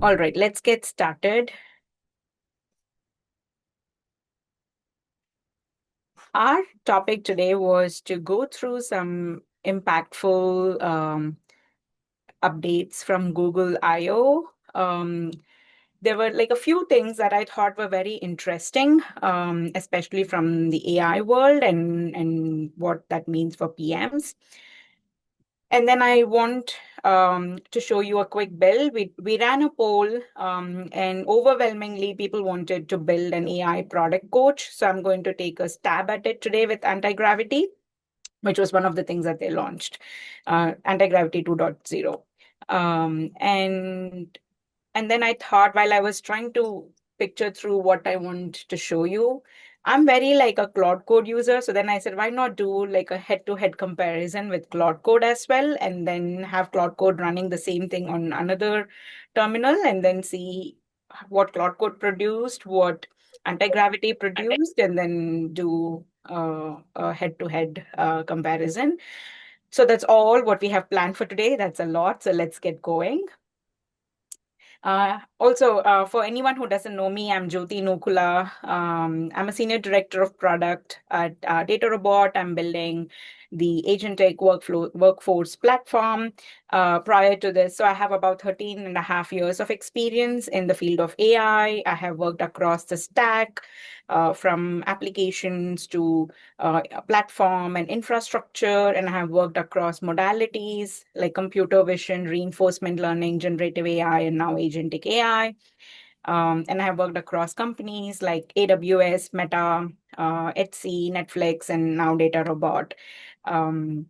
All right, let's get started. Our topic today was to go through some impactful updates from Google I/O. There were like a few things that I thought were very interesting, especially from the AI world and what that means for PMs. And then I want to show you a quick build. We ran a poll, and overwhelmingly people wanted to build an AI product coach. So I'm going to take a stab at it today with anti-gravity, which was one of the things that they launched, anti-gravity 2.0. Um, and and then I thought, while I was trying to picture through what I want to show you, I'm very like a Claude Code user. So then I said, why not do like a head-to-head comparison with Claude Code as well, and then have Claude Code running the same thing on another terminal, and then see what Claude Code produced, what anti-gravity produced, and then do a head-to-head comparison. So that's all what we have planned for today. That's a lot. So let's get going. Also, for anyone who doesn't know me, I'm Jyoti Nukula. I'm a senior director of product at DataRobot. I'm building the Agentic workforce platform. Prior to this, so I have about 13 and a half years of experience in the field of AI. I have worked across the stack, from applications to platform and infrastructure, and I have worked across modalities like computer vision, reinforcement learning, generative AI, and now agentic AI. And I have worked across companies like AWS, Meta, Etsy, Netflix, and now DataRobot. Um,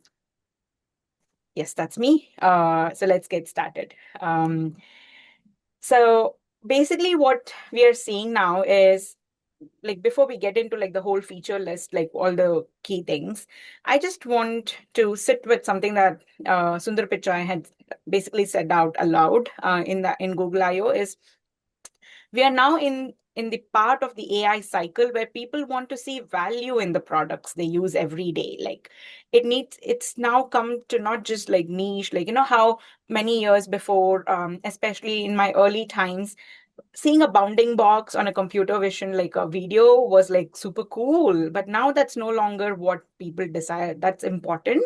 yes, that's me. So let's get started. So basically, what we are seeing now is, like, before we get into like the whole feature list, like all the key things, I just want to sit with something that Sundar Pichai had basically said out aloud in Google I/O. Is we are now in the part of the AI cycle where people want to see value in the products they use every day. Like, it's now come to not just like niche, like, how many years before, especially in my early times, seeing a bounding box on a computer vision like a video was like super cool, but now that's no longer what people desire. That's important,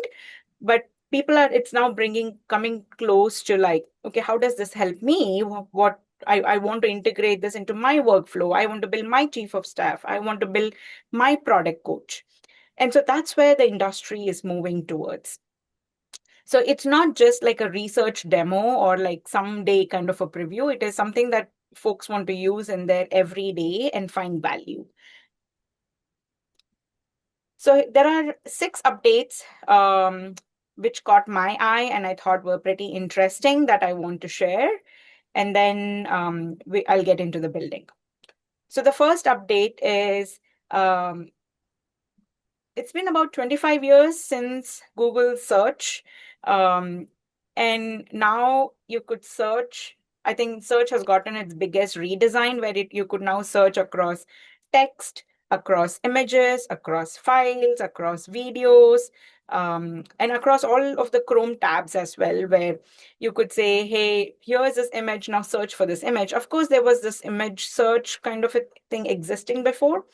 but people are it's now bringing coming close to like, okay, how does this help me? What I want to integrate this into my workflow. I want to build my chief of staff. I want to build my product coach. And so that's where the industry is moving towards. So it's not just like a research demo or like someday kind of a preview. It is something that folks want to use in their everyday and find value. So there are 6 updates which caught my eye and I thought were pretty interesting that I want to share. And then I'll get into the building. So the first update is, it's been about 25 years since Google search. Um, and now you could search. I think search has gotten its biggest redesign where you could now search across text, across images, across files, across videos, and across all of the Chrome tabs as well, where you could say, hey, here is this image, now search for this image. Of course, there was this image search kind of a thing existing before,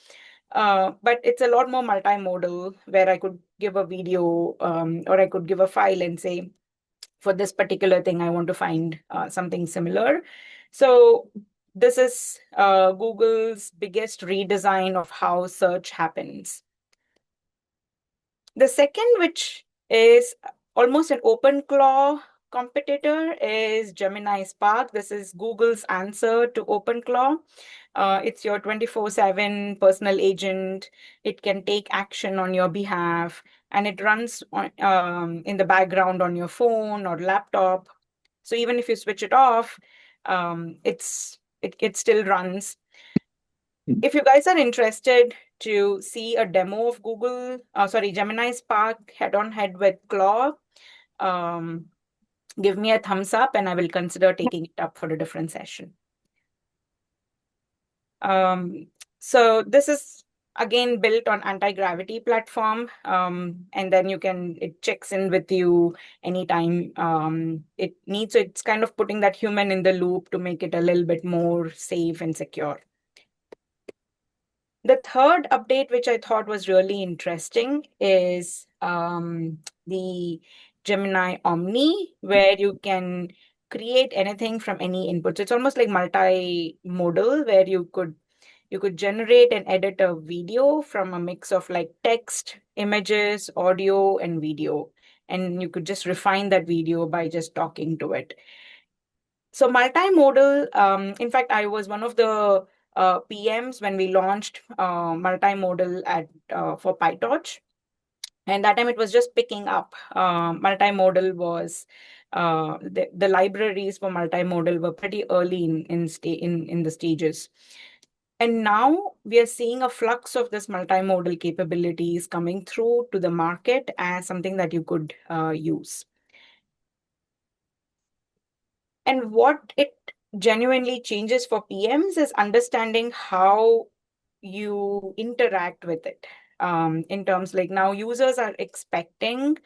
but it's a lot more multimodal, where I could give a video, or I could give a file and say, for this particular thing, I want to find something similar. So this is Google's biggest redesign of how search happens. The second, which is almost an open claw competitor, is Gemini Spark. This is Google's answer to OpenClaw. It's your 24/7 personal agent. It can take action on your behalf, and it runs in the background on your phone or laptop. So even if you switch it off, it still runs. If you guys are interested to see a demo of Gemini Spark head on head with Claw, um, give me a thumbs up and I will consider taking it up for a different session. So this is Again, built on anti-gravity platform, and then it checks in with you anytime it needs. So it's kind of putting that human in the loop to make it a little bit more safe and secure. The third update, which I thought was really interesting, is the Gemini Omni, where you can create anything from any input. So it's almost like multimodal, where you could generate and edit a video from a mix of like text, images, audio, and video. And you could just refine that video by just talking to it. So multimodal, in fact, I was one of the PMs when we launched multimodal for PyTorch. And that time it was just picking up. Multimodal was the libraries for multimodal were pretty early in the stages. And now we are seeing a flux of this multimodal capabilities coming through to the market as something that you could use. And what it genuinely changes for PMs is understanding how you interact with it. In terms like now users are expecting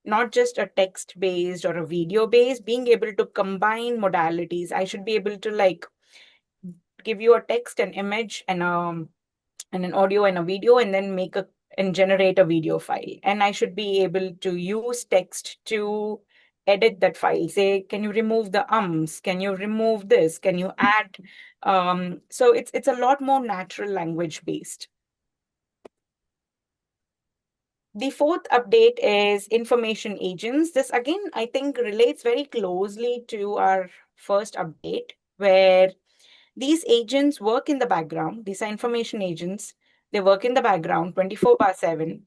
not just a text based or a video based, being able to combine modalities. I should be able to like give you a text, an image, and an audio and a video, and then generate a video file. And I should be able to use text to edit that file. Say, can you remove the ums? Can you remove this? Can you add? So it's a lot more natural language based. The fourth update is information agents. This again, I think, relates very closely to our first update, where these agents work in the background. These are information agents. They work in the background 24/7.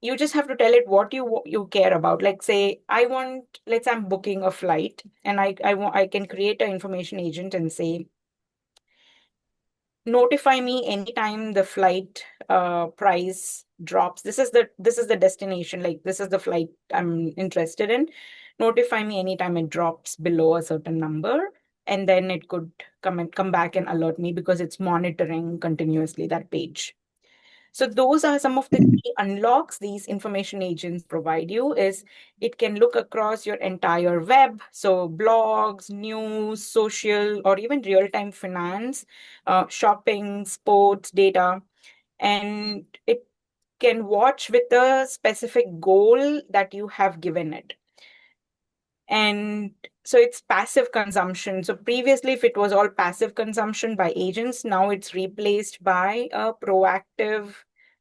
You just have to tell it what you care about. Like say, let's say I'm booking a flight, and I can create an information agent and say, notify me anytime the flight price drops. This is the destination, like this is the flight I'm interested in. Notify me anytime it drops below a certain number, and then it could come back and alert me because it's monitoring continuously that page. So those are some of the key unlocks these information agents provide you. Is it can look across your entire web, so blogs, news, social, or even real-time finance, shopping, sports, data, and it can watch with a specific goal that you have given it. And so it's passive consumption. So previously, if it was all passive consumption by agents, now it's replaced by proactive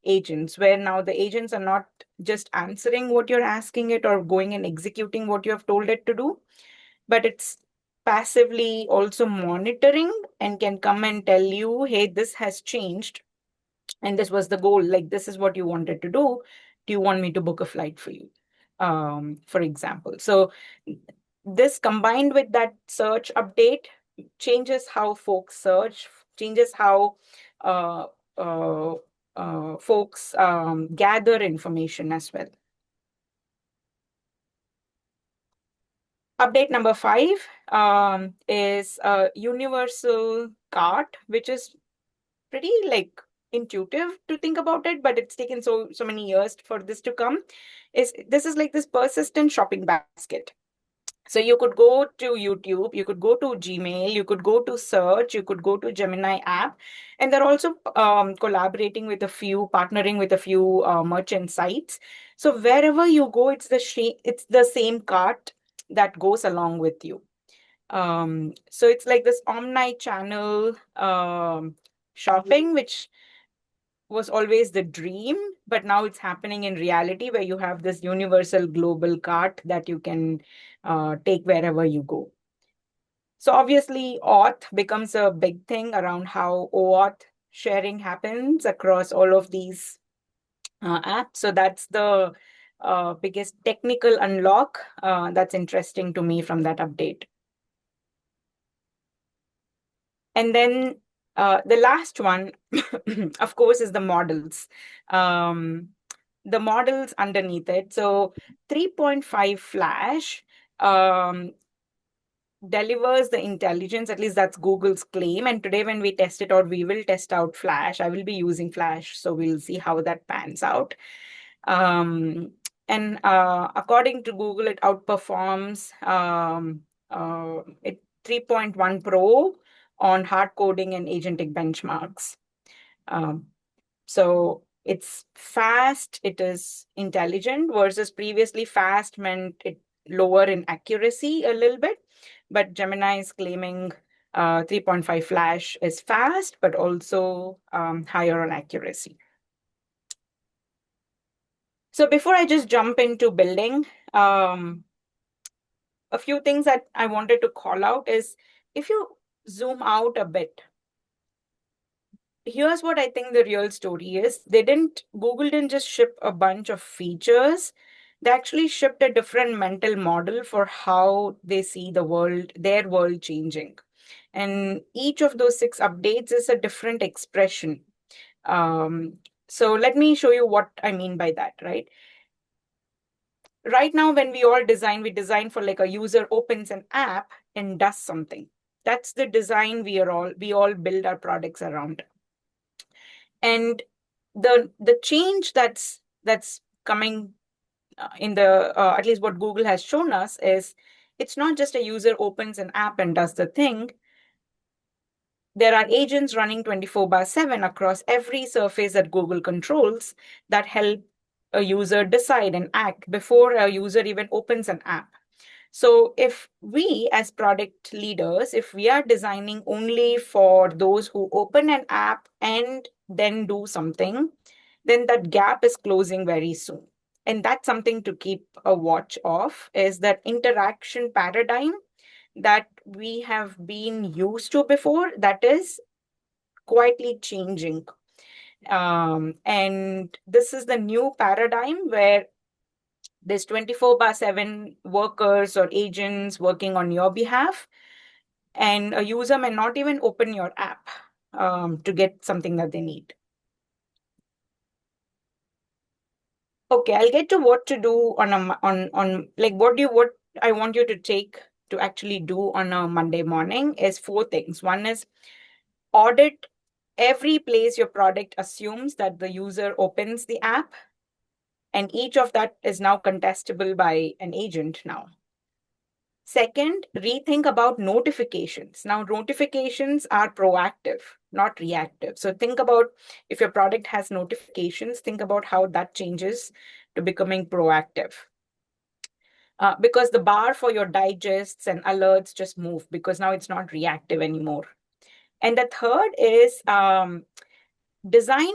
agents, where now the agents are not just answering what you're asking it or going and executing what you have told it to do, but it's passively also monitoring and can come and tell you, hey, this has changed and this was the goal. Like, this is what you wanted to do. Do you want me to book a flight for you? For example. So this combined with that search update changes how folks search, changes how uh, uh, folks gather information as well. Update number 5 is a universal cart, which is pretty like intuitive to think about it, but it's taken so many years for this to come. This is like this persistent shopping basket. So you could go to YouTube, you could go to Gmail, you could go to search, you could go to Gemini app, and they're also partnering with a few merchant sites. So wherever you go, it's the same cart that goes along with you. So it's like this omni-channel shopping, which was always the dream, but now it's happening in reality, where you have this universal global cart that you can take wherever you go. So obviously, auth becomes a big thing around how OAuth sharing happens across all of these apps. So that's the biggest technical unlock that's interesting to me from that update. And then the last one, of course, is the models. The models underneath it. So 3.5 Flash, delivers the intelligence, at least that's Google's claim. And today when we test it out, we will test out Flash. I will be using Flash, so we'll see how that pans out. And according to Google, it outperforms it 3.1 Pro on hard coding and agentic benchmarks. So it's fast, it is intelligent, versus previously fast meant it lower in accuracy a little bit. But Gemini is claiming 3.5 Flash is fast, but also higher on accuracy. So before I just jump into building, a few things that I wanted to call out is, if you zoom out a bit, here's what I think the real story is. Google didn't just ship a bunch of features. They actually shipped a different mental model for how they see the world, their world changing. And each of those 6 updates is a different expression. So let me show you what I mean by that, right? Right now, when we all design, we design for like a user opens an app and does something. That's the design we all build our products around. And the change that's coming in the at least what Google has shown us is, it's not just a user opens an app and does the thing. There are agents running 24/7 across every surface that Google controls that help a user decide and act before a user even opens an app. So if we as product leaders, if we are designing only for those who open an app and then do something, then that gap is closing very soon. And that's something to keep a watch of, is that interaction paradigm that we have been used to before, that is quietly changing. And this is the new paradigm where there's 24/7 workers or agents working on your behalf, and a user may not even open your app to get something that they need. Okay, I'll get to what to do on like what I want you to take to actually do on a Monday morning is 4 things. One is audit every place your product assumes that the user opens the app, and each of that is now contestable by an agent now. Second, rethink about notifications. Now, notifications are proactive, not reactive. So think about, if your product has notifications, think about how that changes to becoming proactive. Because the bar for your digests and alerts just move, because now it's not reactive anymore. And the third is design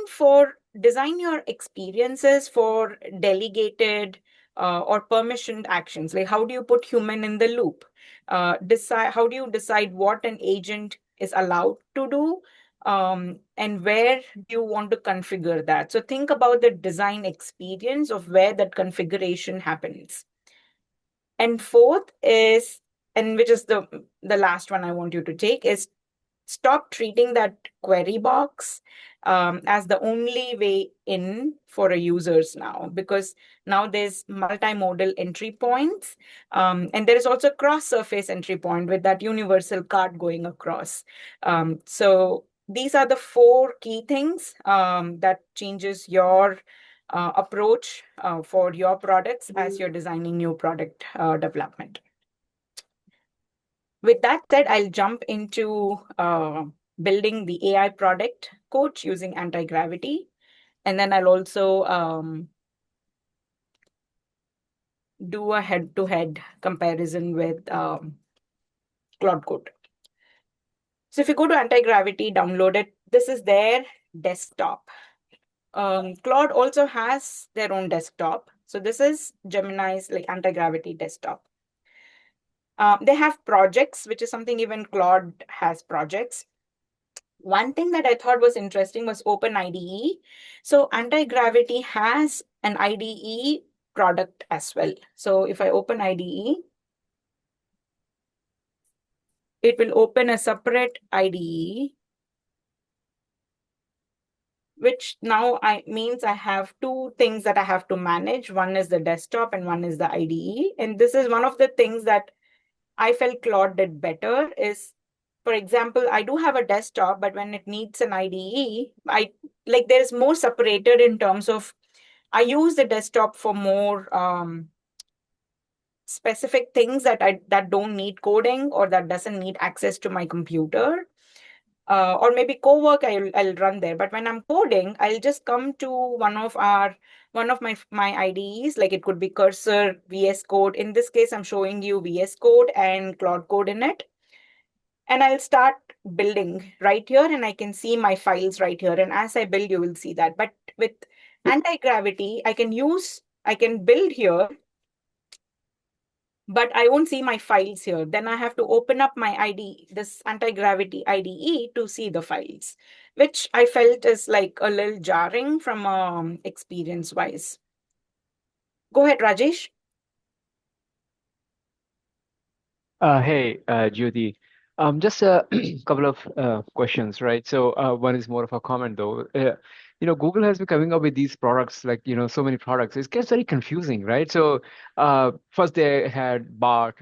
your experiences for delegated or permissioned actions. Like, how do you put human in the loop? How do you decide what an agent is allowed to do, and where do you want to configure that? So think about the design experience of where that configuration happens. And fourth is, and which is the last one I want you to take, is stop treating that query box as the only way in for a users now, because now there's multimodal entry points, and there is also cross-surface entry point with that universal card going across. So these are the 4 key things that changes your approach for your products as you're designing new product development. With that said, I'll jump into building the AI product coach using anti-gravity. And then I'll also do a head-to-head comparison with Claude Code. So if you go to anti-gravity, download it. This is their desktop. Claude also has their own desktop. So this is Gemini's like anti-gravity desktop. They have projects, which is something even Claude has projects. One thing that I thought was interesting was Open IDE. So anti-gravity has an IDE product as well. So if I open IDE, it will open a separate IDE, which now means I have 2 things that I have to manage. One is the desktop and one is the IDE. And this is one of the things that I felt Claude did better is, for example, I do have a desktop, but when it needs an IDE, I like there's more separated in terms of I use the desktop for more specific things that don't need coding or that doesn't need access to my computer. Or maybe co-work I'll run there. But when I'm coding, I'll just come to one of my IDEs, like it could be Cursor, VS Code. In this case, I'm showing you VS Code and Cloud Code in it. And I'll start building right here, and I can see my files right here. And as I build, you will see that. But with anti-gravity, I can build here, but I won't see my files here. Then I have to open up my IDE, this anti-gravity IDE, to see the files, which I felt is like a little jarring from experience wise. Go ahead, Rajesh. Hey, Jyoti. Just a couple of questions, right? So one is more of a comment, though. Google has been coming up with these products, like, so many products. It gets very confusing, right? So first they had Bart,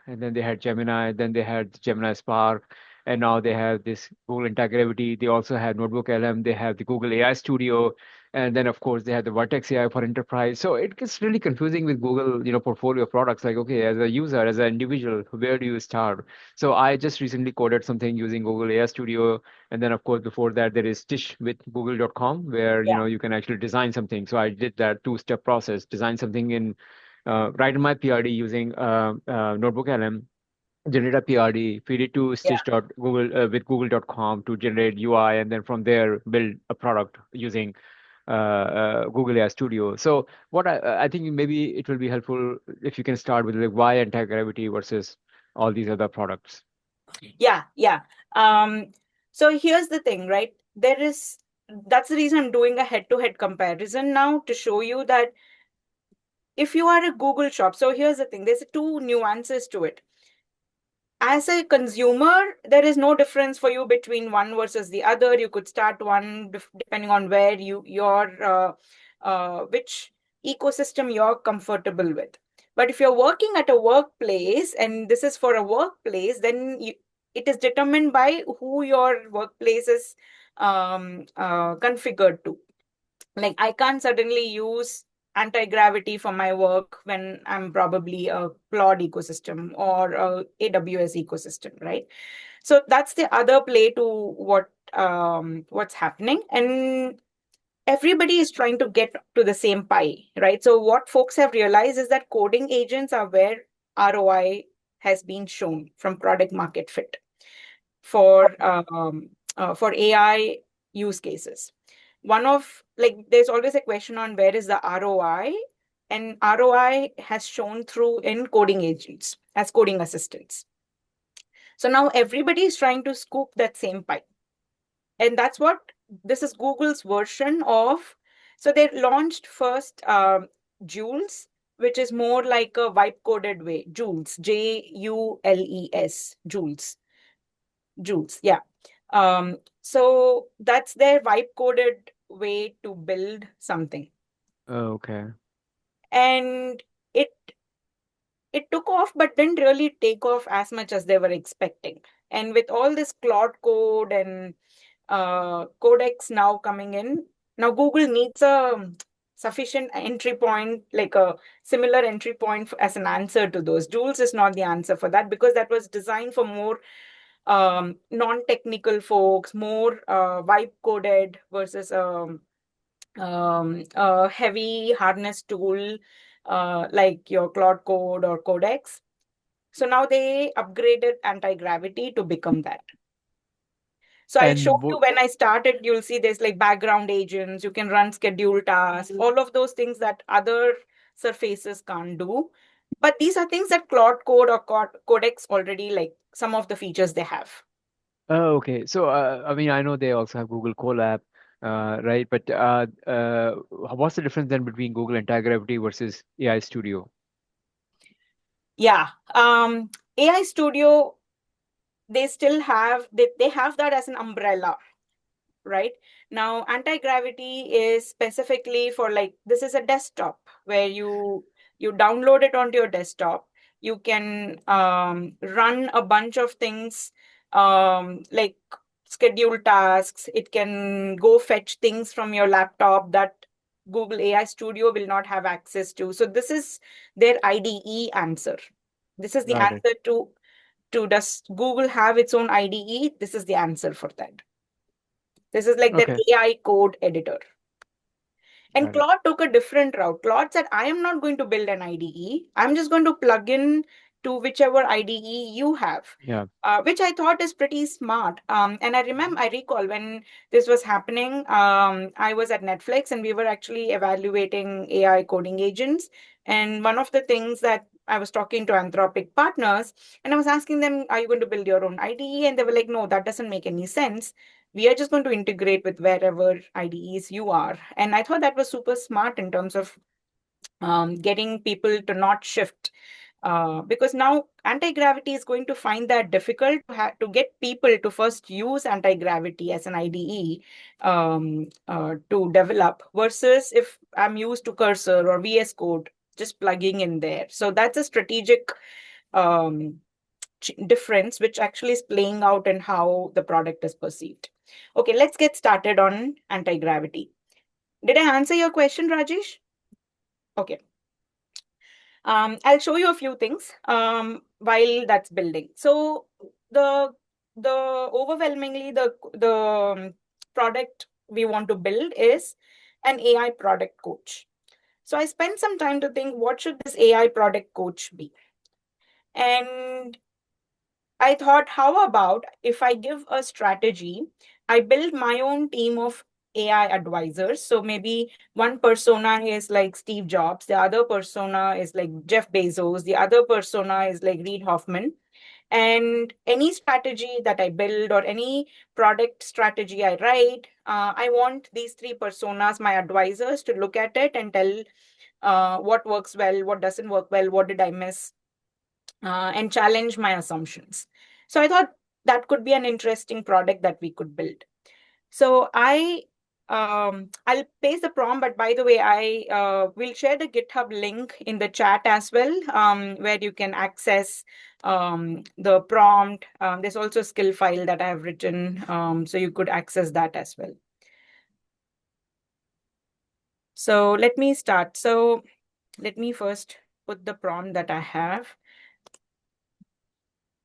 and then they had Gemini, then they had Gemini Spark, and now they have this Google Integrity. They also have Notebook LM. They have the Google AI Studio. And then, of course, they have the Vertex AI for enterprise. So it gets really confusing with Google, portfolio of products. Like, okay, as a user, as an individual, where do you start? So I just recently coded something using Google AI Studio. And then, of course, before that, there is Stitch with Google.com, where, Yeah. you can actually design something. So I did that two-step process, design something right in my PRD using Notebook LM, generate a PRD, feed it to Yeah. stitch.google with google.com to generate UI, and then from there build a product using Google AI Studio. So what I think maybe it will be helpful if you can start with like why anti-gravity versus all these other products. Yeah. Yeah. Um, so here's the thing, right? That's the reason I'm doing a head-to-head comparison now to show you that if you are a Google shop, so here's the thing, there's two nuances to it. As a consumer, there is no difference for you between one versus the other. You could start one depending on where which ecosystem you're comfortable with. But if you're working at a workplace and this is for a workplace, then it is determined by who your workplace is configured to. Like I can't suddenly use anti-gravity for my work when I'm probably a Claude ecosystem or a AWS ecosystem, right? So that's the other play to what's happening. And everybody is trying to get to the same pie, right? So what folks have realized is that coding agents are where ROI has been shown from product market fit for AI use cases. One of like there's always a question on where is the ROI, and ROI has shown through in coding agents as coding assistants. So now everybody is trying to scoop that same pie, and that's what this is Google's version of. So they launched first Jules, which is more like a vibe coded way. Jules, Jules, Jules, yeah. So that's their vibe coded way to build something. Oh, okay. And it it took off, but didn't really take off as much as they were expecting. And with all this Claude code and codecs now coming in, now Google needs a sufficient entry point, like a similar entry point as an answer to those. Jules is not the answer for that because that was designed for more non-technical folks, more vibe coded versus a heavy harness tool like your Claude Code or Codex. So now they upgraded anti-gravity to become that. So I'll show And you when I started, you'll see there's like background agents, you can run schedule tasks, all of those things that other surfaces can't do. But these are things that Claude Code or Codex already like some of the features they have. okay. So I mean, I know they also have Google Colab, right? But what's the difference then between Google Anti-Gravity versus AI Studio? Yeah. AI Studio, they still have they have that as an umbrella, right? Now, anti-gravity is specifically for like this is a desktop where you download it onto your desktop. You can run a bunch of things, like schedule tasks. It can go fetch things from your laptop that Google AI Studio will not have access to. So this is their IDE answer. This is the Got it. answer to does Google have its own IDE? This is the answer for that. This is like their Okay. AI code editor. And Got it. Claude took a different route. Claude said, I am not going to build an IDE. I'm just going to plug in to whichever IDE you have, Yeah. which I thought is pretty smart. And I recall when this was happening, I was at Netflix and we were actually evaluating AI coding agents. And one of the things that I was talking to Anthropic partners and I was asking them, are you going to build your own IDE? And they were like, no, that doesn't make any sense. We are just going to integrate with wherever IDEs you are. And I thought that was super smart in terms of getting people to not shift. Because now anti-gravity is going to find that difficult to get people to first use anti-gravity as an IDE to develop versus if I'm used to Cursor or VS Code, just plugging in there. So that's a strategic um, difference, which actually is playing out in how the product is perceived. Okay, let's get started on anti-gravity. Did I answer your question, Rajesh? Okay. I'll show you a few things while that's building. So the overwhelmingly the product we want to build is an AI product coach. So I spent some time to think, what should this AI product coach be? And I thought, how about if I give a strategy, I build my own team of AI advisors. So maybe one persona is like Steve Jobs, the other persona is like Jeff Bezos, the other persona is like Reid Hoffman. And any strategy that I build or any product strategy I write, I want these three personas, my advisors, to look at it and tell what works well, what doesn't work well, what did I miss, and challenge my assumptions. So I thought that could be an interesting product that we could build. So I'll paste the prompt, but by the way, I will share the GitHub link in the chat as well, where you can access the prompt. There's also a skill file that I have written, so you could access that as well. So let me start. So let me first put the prompt that I have.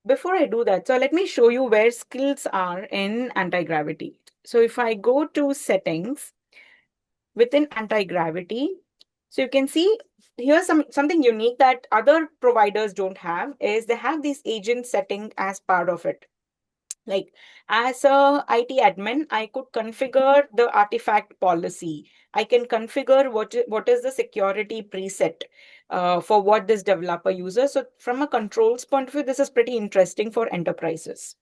Before I do that, so let me show you where skills are in anti-gravity. So if I go to settings within anti-gravity, so you can see here's something unique that other providers don't have is they have this agent setting as part of it. Like as a IT admin, I could configure the artifact policy. I can configure what is the security preset for what this developer uses. So from a controls point of view, this is pretty interesting for enterprises.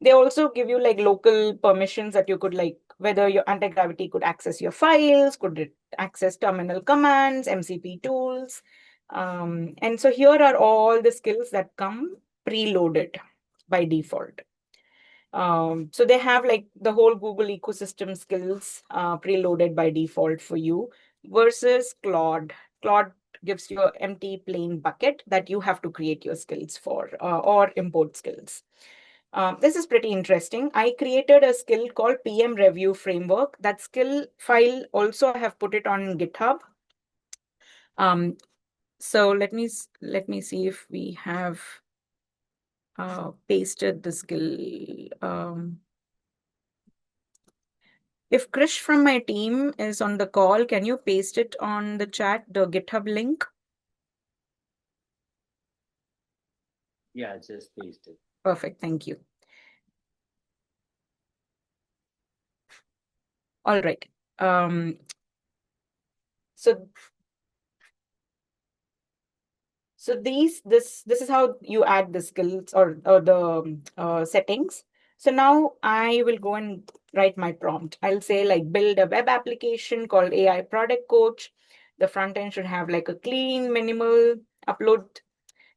They also give you like local permissions that you could like whether your anti-gravity could access your files, could it access terminal commands, MCP tools. And so here are all the skills that come preloaded by default. So they have like the whole Google ecosystem skills preloaded by default for you versus Claude. Claude gives you an empty plain bucket that you have to create your skills for or import skills. This is pretty interesting. I created a skill called PM Review Framework. That skill file also I have put it on GitHub. So let me see if we have pasted the skill. If Krish from my team is on the call, can you paste it on the chat, the GitHub link? Yeah, just paste it. Perfect, thank you. All right. So this is how you add the skills or the settings. So now I will go and write my prompt. I'll say like build a web application called AI Product Coach. The front end should have like a clean, minimal upload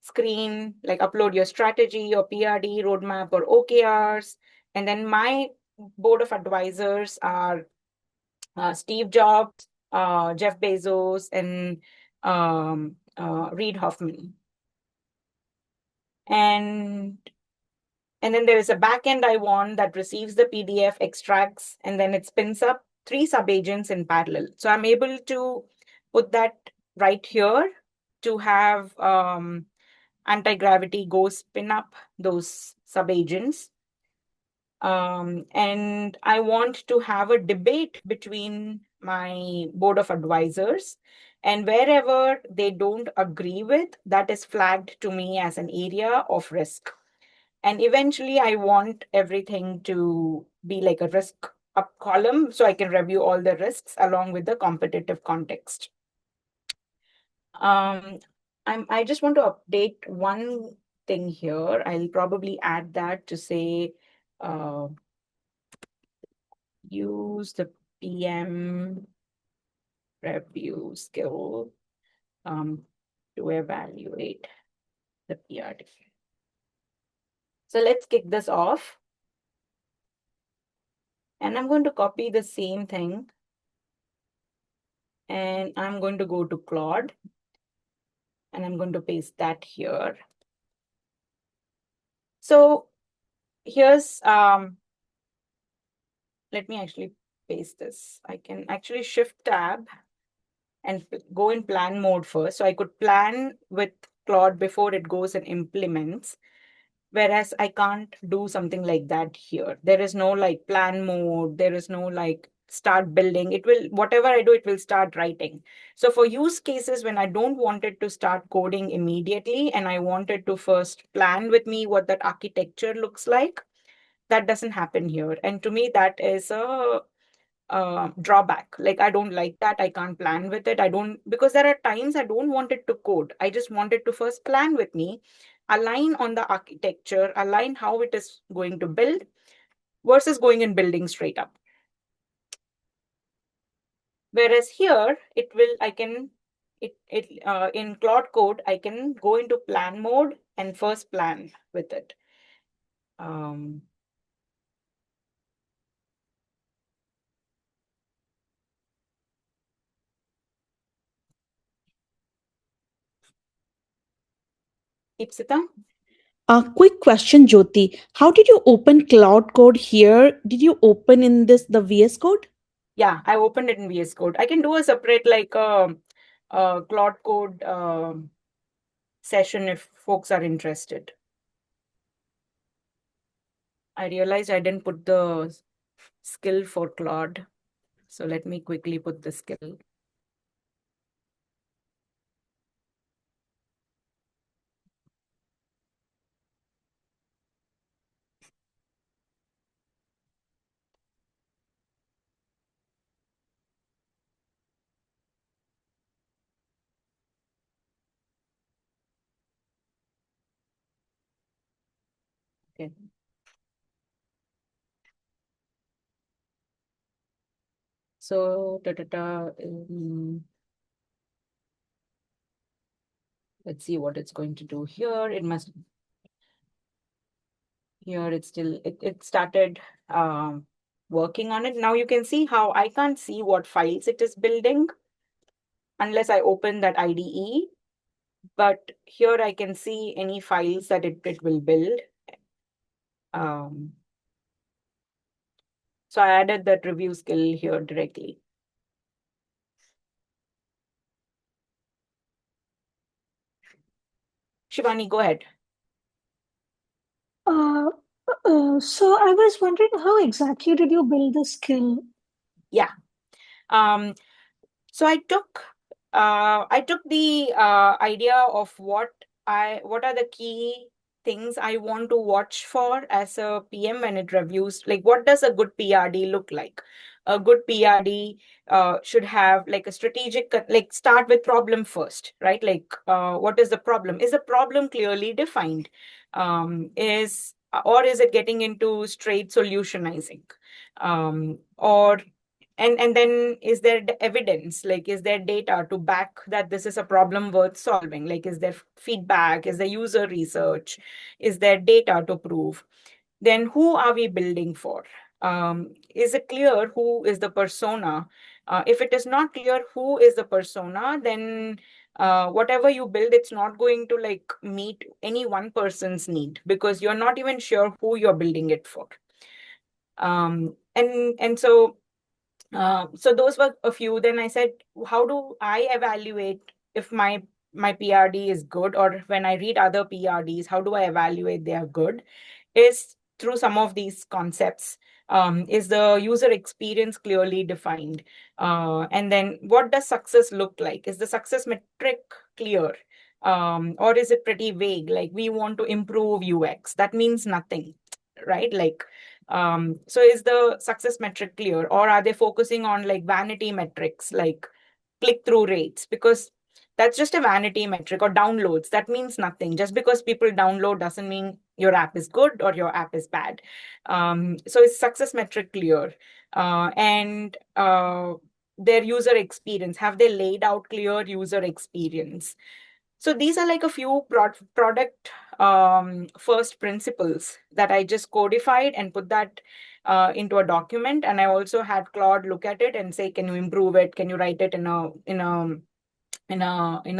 screen, like upload your strategy, your PRD, roadmap, or OKRs. And then my board of advisors are Steve Jobs, Jeff Bezos, and Reid Hoffman. And then there is a backend I want that receives the PDF, extracts, and then it spins up 3 subagents in parallel. So I'm able to put that right here to have anti-gravity go spin up those subagents. And I want to have a debate between my board of advisors, and wherever they don't agree with, that is flagged to me as an area of risk. And eventually, I want everything to be like a risk up column so I can review all the risks along with the competitive context. I just want to update one thing here. I'll probably add that to say use the PM review skill to evaluate the PRD. So let's kick this off. And I'm going to copy the same thing. And I'm going to go to Claude. And I'm going to paste that here. So here's, let me actually paste this. I can actually Shift Tab and go in plan mode first. So I could plan with Claude before it goes and implements. Whereas I can't do something like that here. There is no like plan mode. There is no like start building. It will, whatever I do, it will start writing. So for use cases when I don't want it to start coding immediately and I wanted to first plan with me what that architecture looks like, that doesn't happen here. And to me, that is a drawback. Like I don't like that. I can't plan with it. I don't, because there are times I don't want it to code. I just want it to first plan with me, align on the architecture, align how it is going to build versus going and building straight up. Whereas here it will, I can in Claude Code, I can go into plan mode and first plan with it. Ipsita? A quick question, Jyoti. How did you open Cloud Code here? Did you open in the VS Code? Yeah, I opened it in VS Code. I can do a separate like Claude Code session if folks are interested. I realized I didn't put the skill for Claude. So let me quickly put the skill. Okay. So let's see what it's going to do here. It must, here it's still, it started working on it. Now you can see how I can't see what files it is building unless I open that IDE. But here I can see any files that it will build. So I added that review skill here directly. Shivani, go ahead. So I was wondering how exactly did you build the skill? Yeah. So I took the idea of what are the key things I want to watch for as a PM when it reviews, like what does a good PRD look like? A good PRD should have like a strategic, like start with problem first, right? Like what is the problem? Is the problem clearly defined? Or is it getting into straight solutionizing? Or and then is there evidence, like is there data to back that this is a problem worth solving? Like is there feedback, is there user research, is there data to prove? Then who are we building for? Is it clear who is the persona? If it is not clear who is the persona, then whatever you build, it's not going to like meet any one person's need because you're not even sure who you're building it for. And so those were a few. Then I said, how do I evaluate if my PRD is good, or when I read other PRDs, how do I evaluate they are good? Is through some of these concepts. Is the user experience clearly defined? And then what does success look like? Is the success metric clear? Or is it pretty vague? Like, we want to improve UX. That means nothing, right? Like, so is the success metric clear, or are they focusing on like vanity metrics like click-through rates? Because that's just a vanity metric. Or downloads, that means nothing. Just because people download doesn't mean your app is good or your app is bad. So is success metric clear? And their user experience, have they laid out clear user experience? So these are like a few product first principles that I just codified and put that into a document. And I also had Claude look at it and say, can you improve it? Can you write it in a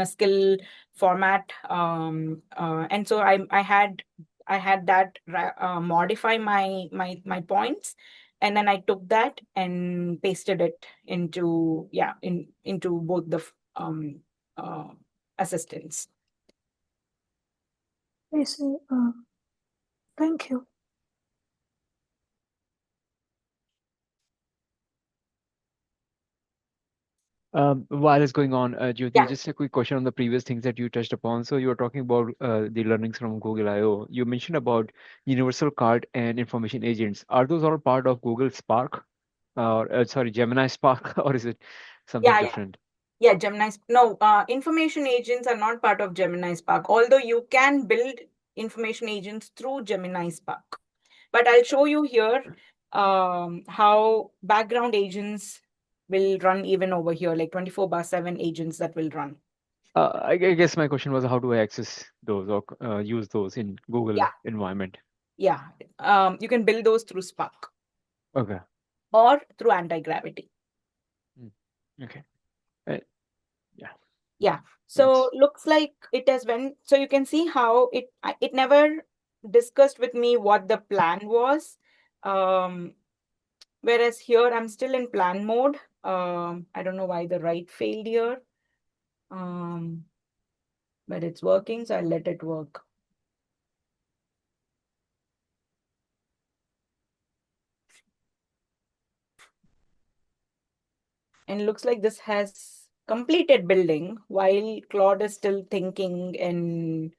skill format? And so I had that modify my points, and then I took that and pasted it into into both the uh, assistants. I see. Thank you. While it's going on, Jyoti, Yeah. just a quick question on the previous things that you touched upon. So you were talking about the learnings from Google I/O. You mentioned about universal card and information agents. Are those all part of Google Spark, or sorry, Gemini Spark, or is it something Yeah, different? yeah, Gemini. No, information agents are not part of Gemini Spark, although you can build information agents through Gemini Spark. But I'll show you here how background agents will run even over here, like 24/7 agents that will run. I guess my question was, how do I access those or use those in Google Yeah, environment? yeah. You can build those through Spark Okay. or through anti-gravity. Okay. Uh, yeah. Yeah. Thanks. So looks like it has been, so you can see how it never discussed with me what the plan was. Whereas here I'm still in plan mode. I don't know why the write failed here. But it's working, so I'll let it work. And looks like this has completed building while Claude is still thinking and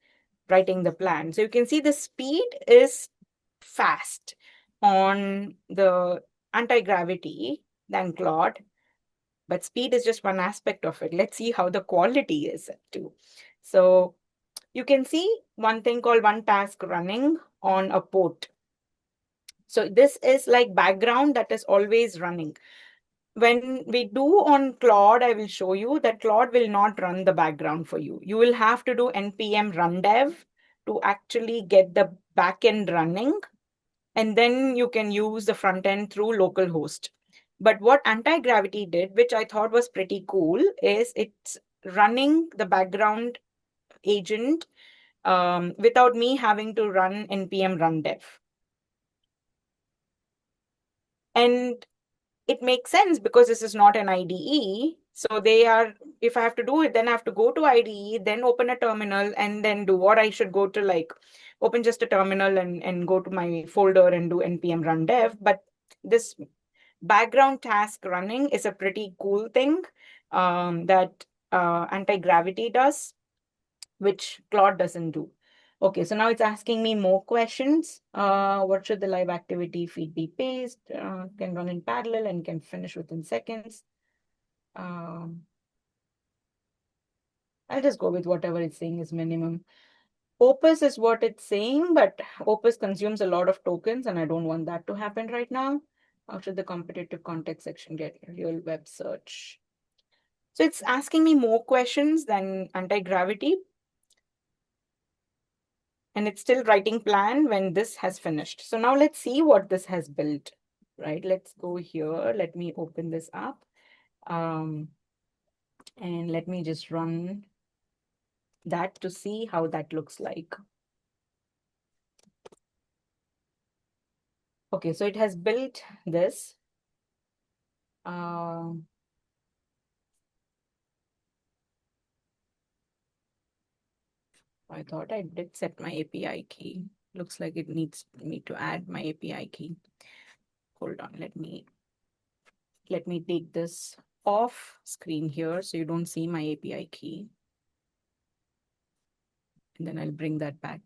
writing the plan. So you can see the speed is fast on the anti-gravity than Claude, but speed is just one aspect of it. Let's see how the quality is too. So you can see one thing called one task running on a port. So this is like background that is always running. When we do on Claude, I will show you that Claude will not run the background for you. You will have to do npm run dev to actually get the backend running. And then you can use the front end through localhost. But what anti-gravity did, which I thought was pretty cool, is it's running the background agent without me having to run npm run dev. And it makes sense because this is not an IDE. So if I have to do it, then I have to go to IDE, then open a terminal, and then do what I should go to, like open just a terminal and go to my folder and do npm run dev. But this background task running is a pretty cool thing that anti-gravity does, which Claude doesn't do. Okay, so now it's asking me more questions. What should the live activity feed be paced? Can run in parallel and can finish within seconds. I'll just go with whatever it's saying is minimum. Opus is what it's saying, but Opus consumes a lot of tokens, and I don't want that to happen right now. How should the competitive context section get real web search? So it's asking me more questions than anti-gravity. And it's still writing plan when this has finished. So now let's see what this has built, right? Let's go here. Let me open this up. And let me just run that to see how that looks like. Okay, so it has built this. I thought I did set my API key. Looks like it needs me to add my API key. Hold on, let me take this off screen here so you don't see my API key. And then I'll bring that back.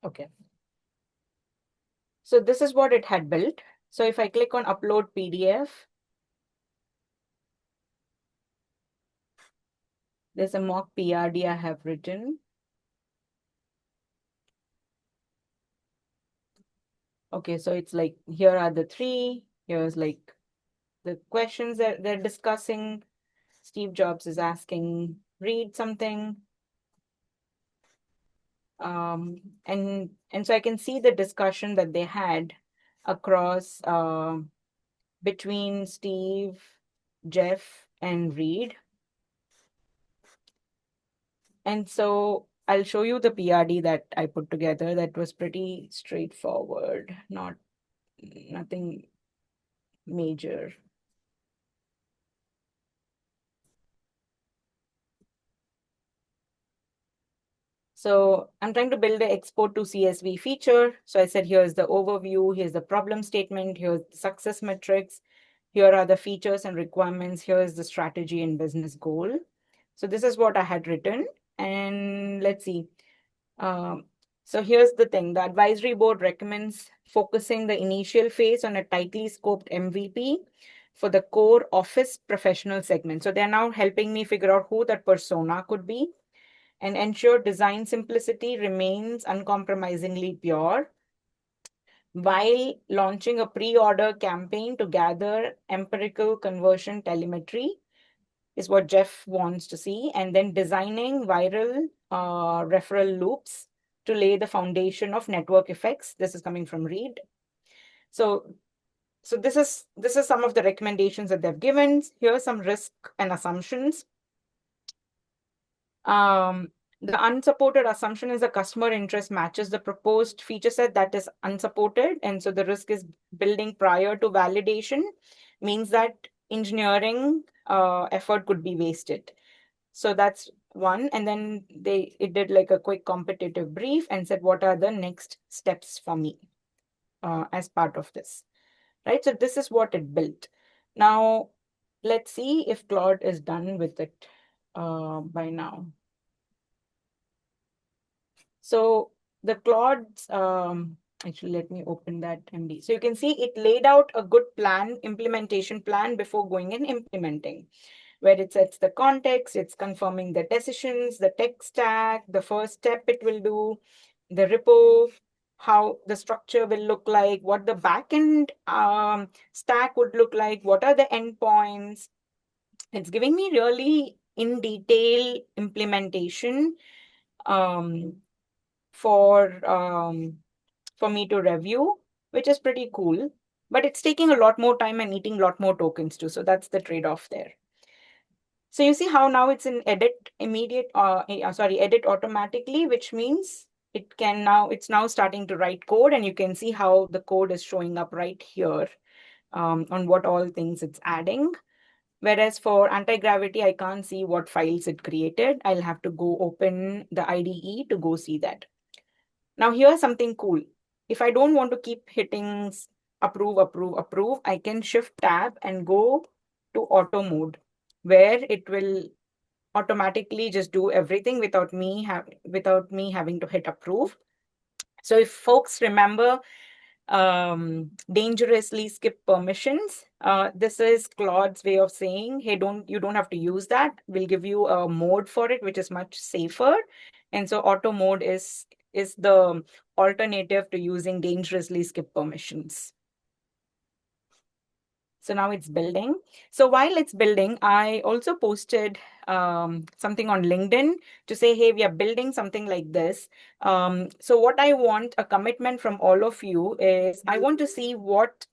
Okay. So this is what it had built. So if I click on upload PDF, there's a mock PRD I have written. Okay, so it's like, here are the three. Here's like the questions that they're discussing. Steve Jobs is asking, read something. And so I can see the discussion that they had across between Steve, Jeff, and Reed. And so I'll show you the PRD that I put together. That was pretty straightforward, nothing major. So I'm trying to build an export to CSV feature. So I said, here's the overview, here's the problem statement, here's the success metrics, here are the features and requirements, here's the strategy and business goal. So this is what I had written. And let's see. So here's the thing. The advisory board recommends focusing the initial phase on a tightly scoped MVP for the core office professional segment. So they're now helping me figure out who that persona could be and ensure design simplicity remains uncompromisingly pure while launching a pre-order campaign to gather empirical conversion telemetry is what Jeff wants to see, and then designing viral referral loops to lay the foundation of network effects. This is coming from Reed. So this is some of the recommendations that they've given. Here are some risk and assumptions. The unsupported assumption is the customer interest matches the proposed feature set that is unsupported. And so the risk is building prior to validation means that engineering effort could be wasted. So that's one. And then it did like a quick competitive brief and said, what are the next steps for me as part of this, right? So this is what it built. Now, let's see if Claude is done with it by now. So the Claude's, actually, let me open that MD. So you can see it laid out a good plan, implementation plan before going and implementing, where it sets the context, it's confirming the decisions, the tech stack, the first step it will do, the repo, how the structure will look like, what the backend stack would look like, what are the endpoints. It's giving me really in detail implementation for me to review, which is pretty cool. But it's taking a lot more time and eating a lot more tokens too. So that's the trade-off there. So you see how now it's in edit edit automatically, which means it's now starting to write code, and you can see how the code is showing up right here on what all things it's adding. Whereas for anti-gravity, I can't see what files it created. I'll have to go open the IDE to go see that. Now here's something cool. If I don't want to keep hitting approve, approve, approve, I can shift tab and go to auto mode, where it will automatically just do everything without me having to hit approve. So if folks remember dangerously skip permissions, this is Claude's way of saying, hey, you don't have to use that. We'll give you a mode for it, which is much safer. And so auto mode is the alternative to using dangerously skip permissions. So now it's building. So while it's building, I also posted something on LinkedIn to say, hey, we are building something like this. So what I want a commitment from all of you is I want to see what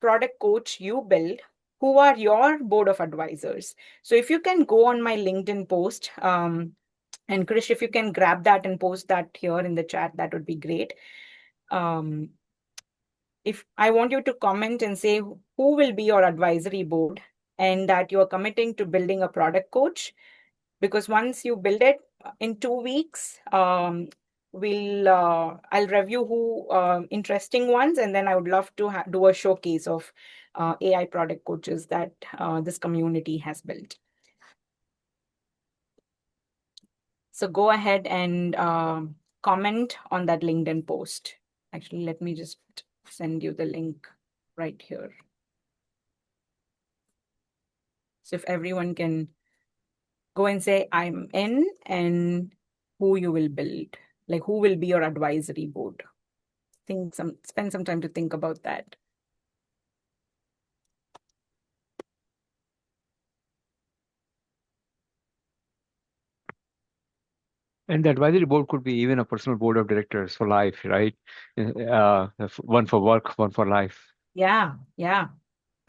product coach you build, who are your board of advisors. So if you can go on my LinkedIn post, and Krish, if you can grab that and post that here in the chat, that would be great. If I want you to comment and say who will be your advisory board and that you are committing to building a product coach, because once you build it in 2 weeks, I'll review who interesting ones, and then I would love to do a showcase of AI product coaches that this community has built. So go ahead and comment on that LinkedIn post. Actually, let me just send you the link right here. So if everyone can go and say, I'm in, and who you will build, like who will be your advisory board. Spend some time to think about that. And the advisory board could be even a personal board of directors for life, right? One for work, one for life. Yeah. I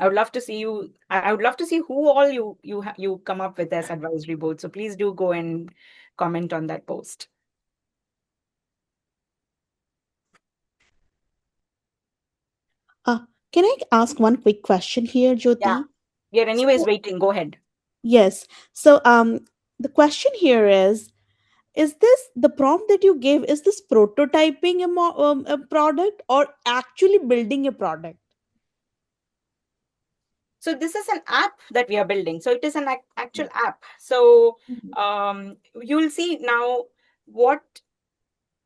would love to see you. I would love to see who all you come up with as advisory board. So please do go and comment on that post. Can I ask one quick question here, Yeah. Jyoti? We are anyways So, waiting. Go ahead. yes. So, the question here is this the prompt that you gave? Is this prototyping a product or actually building a product? So this is an app that we are building. So it is an actual app. So you'll see now what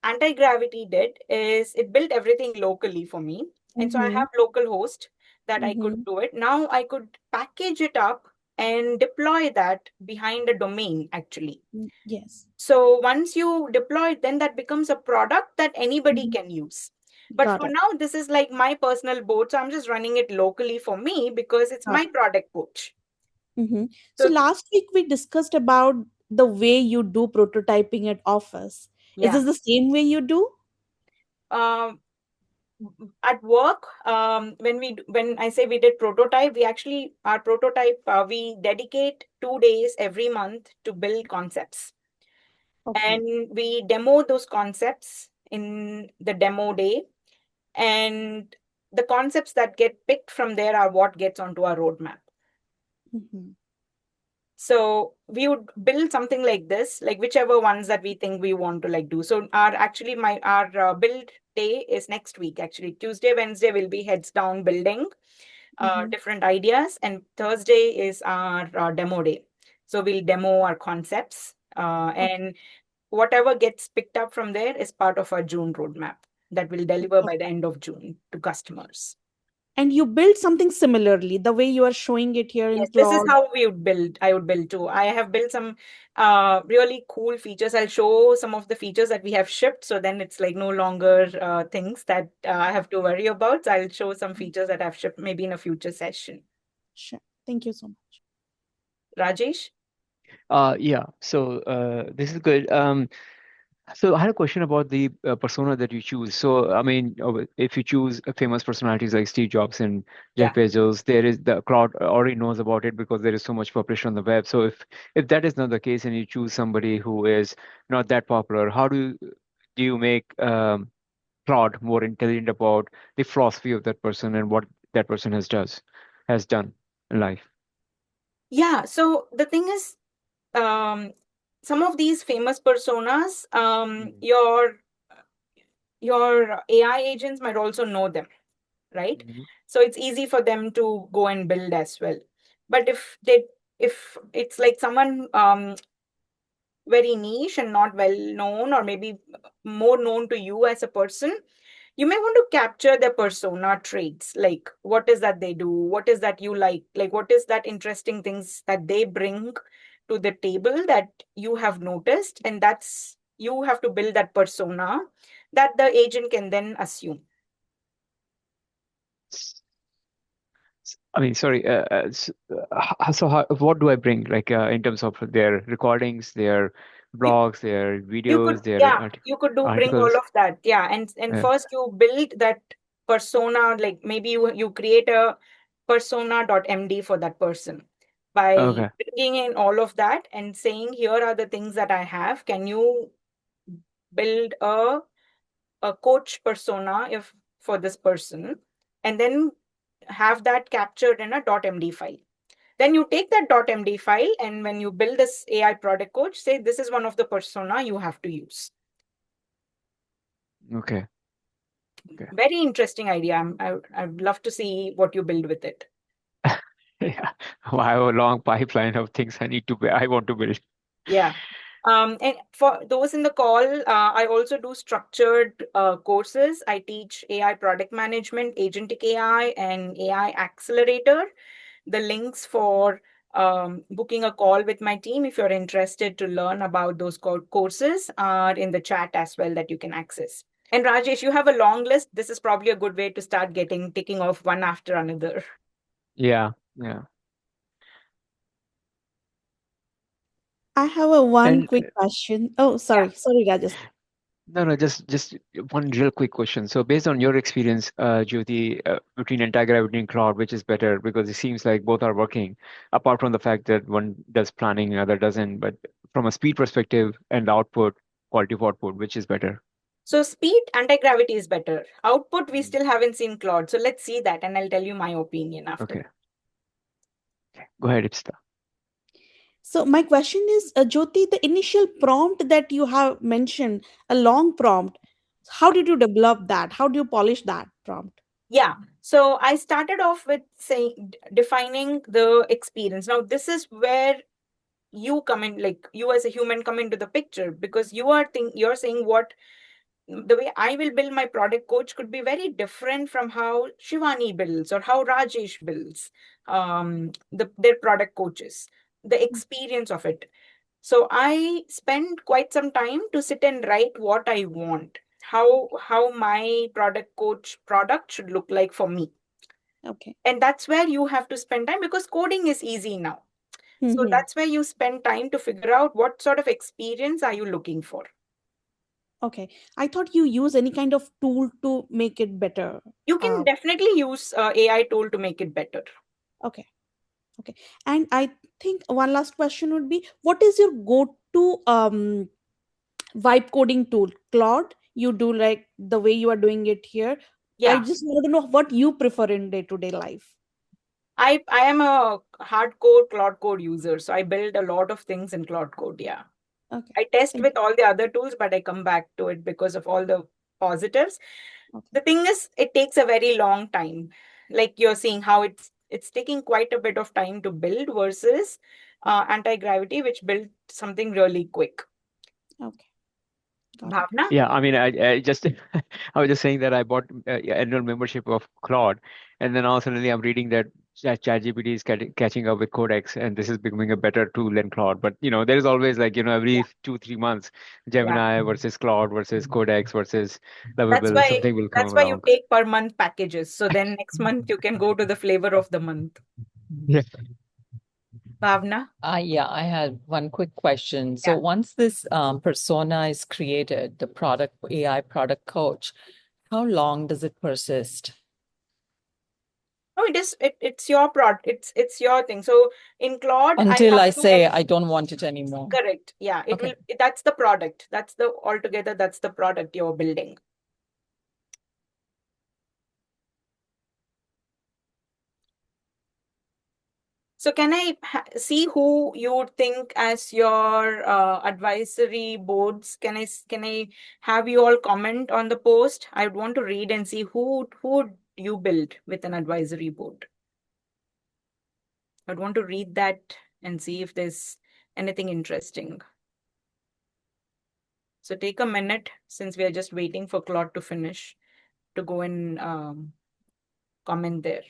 anti-gravity did is it built everything locally for me. And so I Mm-hmm. have local host that I could Mm-hmm. do it. Now I could package it up and deploy that behind a domain actually. Yes. So once you deploy it, then that becomes a product that anybody Mhm. can use. But Got for it. now, this is like my personal board. So I'm just running it locally for me because it's Got my product coach. it. Mm-hmm. So So last week we discussed about the way you do prototyping at office. Is yeah, this the same way you do? um, at work, when I say we did prototype, we actually our prototype we dedicate 2 days every month to build concepts, Okay. and we demo those concepts in the demo day, and the concepts that get picked from there are what gets onto our roadmap. Mm-hmm. So we would build something like this, like whichever ones that we think we want to like do. So our build day is next week. Actually, Tuesday, Wednesday will be heads down building Mm-hmm. different ideas, and Thursday is our demo day. So we'll demo our concepts, and whatever gets picked up from there is part of our June roadmap that will deliver by the end of June to customers. And you build something similarly, the way you are showing it here in Yes, this is Claude. how we would build. I would build too. I have built some really cool features. I'll show some of the features that we have shipped. So then it's like no longer things that I have to worry about. So I'll show some features that I've shipped maybe in a future session. Sure. Thank you so much. Rajesh? Yeah. So this is good. So I had a question about the persona that you choose. So I mean, if you choose famous personalities like Steve Jobs and Yeah. Jeff Bezos, there is the crowd already knows about it because there is so much published on the web. So if that is not the case and you choose somebody who is not that popular, how do you make Claude more intelligent about the philosophy of that person and what that person has done in life? Yeah. So the thing is, some of these famous personas, Mhm. your AI agents might also know them, right? Mhm. So it's easy for them to go and build as well. But if it's like someone very niche and not well known, or maybe more known to you as a person, you may want to capture their persona traits, like what is that they do, what is that you like what is that interesting things that they bring to the table that you have noticed, and that's you have to build that persona that the agent can then assume. I mean, sorry. What do I bring? Like in terms of their recordings, their You, blogs, their you could, videos, their yeah, you could do bring all articles. of that. Yeah. And Uh, first you build that persona, like maybe you create a persona.md for that person by okay. bringing in all of that and saying, here are the things that I have. Can you build a coach persona if for this person, and then have that captured in a .md file. Then you take that .md file, and when you build this AI product coach, say this is one of the persona you have to use. Okay. Okay. Very interesting idea. I'd love to see what you build with it. Yeah. Well, I have a long pipeline of things I want to build. Yeah. And for those in the call, I also do structured courses. I teach AI product management, Agentic AI, and AI accelerator. The links for booking a call with my team, if you're interested to learn about those courses, are in the chat as well that you can access. And Rajesh, you have a long list. This is probably a good way to start ticking off one after another. Yeah. Yeah. I have a one And quick question. Oh, Yeah. sorry, Rajesh. no, just one real quick question. So based on your experience, Jyoti, between anti-gravity and cloud, which is better? Because it seems like both are working, apart from the fact that one does planning and other doesn't. But from a speed perspective and output, quality of output, which is better? So speed, anti-gravity is better. Output, we Mm. still haven't seen Claude. So let's see that, and I'll tell you my opinion after. Okay. Go ahead, Ipsita. So my question is, Jyoti, the initial prompt that you have mentioned, a long prompt, how did you develop that? How do you polish that prompt? Yeah. So I started off with saying defining the experience. Now, this is where you come in, like you as a human come into the picture, because you're saying what the way I will build my product coach could be very different from how Shivani builds or how Rajesh builds their product coaches, the experience of it. So I spend quite some time to sit and write what I want, how my product coach product should look like for me. Okay. And that's where you have to spend time, because coding is easy now. So Mm-hmm. that's where you spend time to figure out what sort of experience are you looking for. Okay. I thought you use any kind of tool to make it better. You can Uh, definitely use AI tool to make it better. okay. Okay. And I think one last question would be, what is your go-to vibe coding tool? Claude, you do like the way you are doing it here. I Yeah, just want to know what you prefer in day-to-day life. I am a hardcore Cloud Code user, so I build a lot of things in Cloud Code. Yeah, Okay. I test Thank with all the other tools, but I come back to it because of all the positives. you. Okay. The thing is, it takes a very long time. Like you're seeing how it's taking quite a bit of time to build versus anti-gravity, which built something really quick. Okay. Got it. Bhavna? Yeah, I mean, I just I was just saying that I bought annual membership of Claude, and then all suddenly I'm reading that ChatGPT is catching up with Codex, and this is becoming a better tool than Claude. But there is always like Yeah, every 2 3 months, yeah. Gemini versus Claude versus Codex versus That's Lovable, why something will come that's why you along. take per month packages. So then next month you can go to the flavor of the month. Yeah. Bhavna? Yeah, I had one quick question. So Yeah. once this persona is created, the product AI product coach, how long does it persist? No, it's your product. It's your thing. So in Claude, I Until have I to say I don't want it anymore. correct. Yeah, it will. Okay. That's the product. That's the product you're building. So can I see who you would think as your advisory boards? Can I have you all comment on the post? I would want to read and see who would you build with an advisory board. I'd want to read that and see if there's anything interesting. So take a minute, since we are just waiting for Claude to finish, to go and comment there.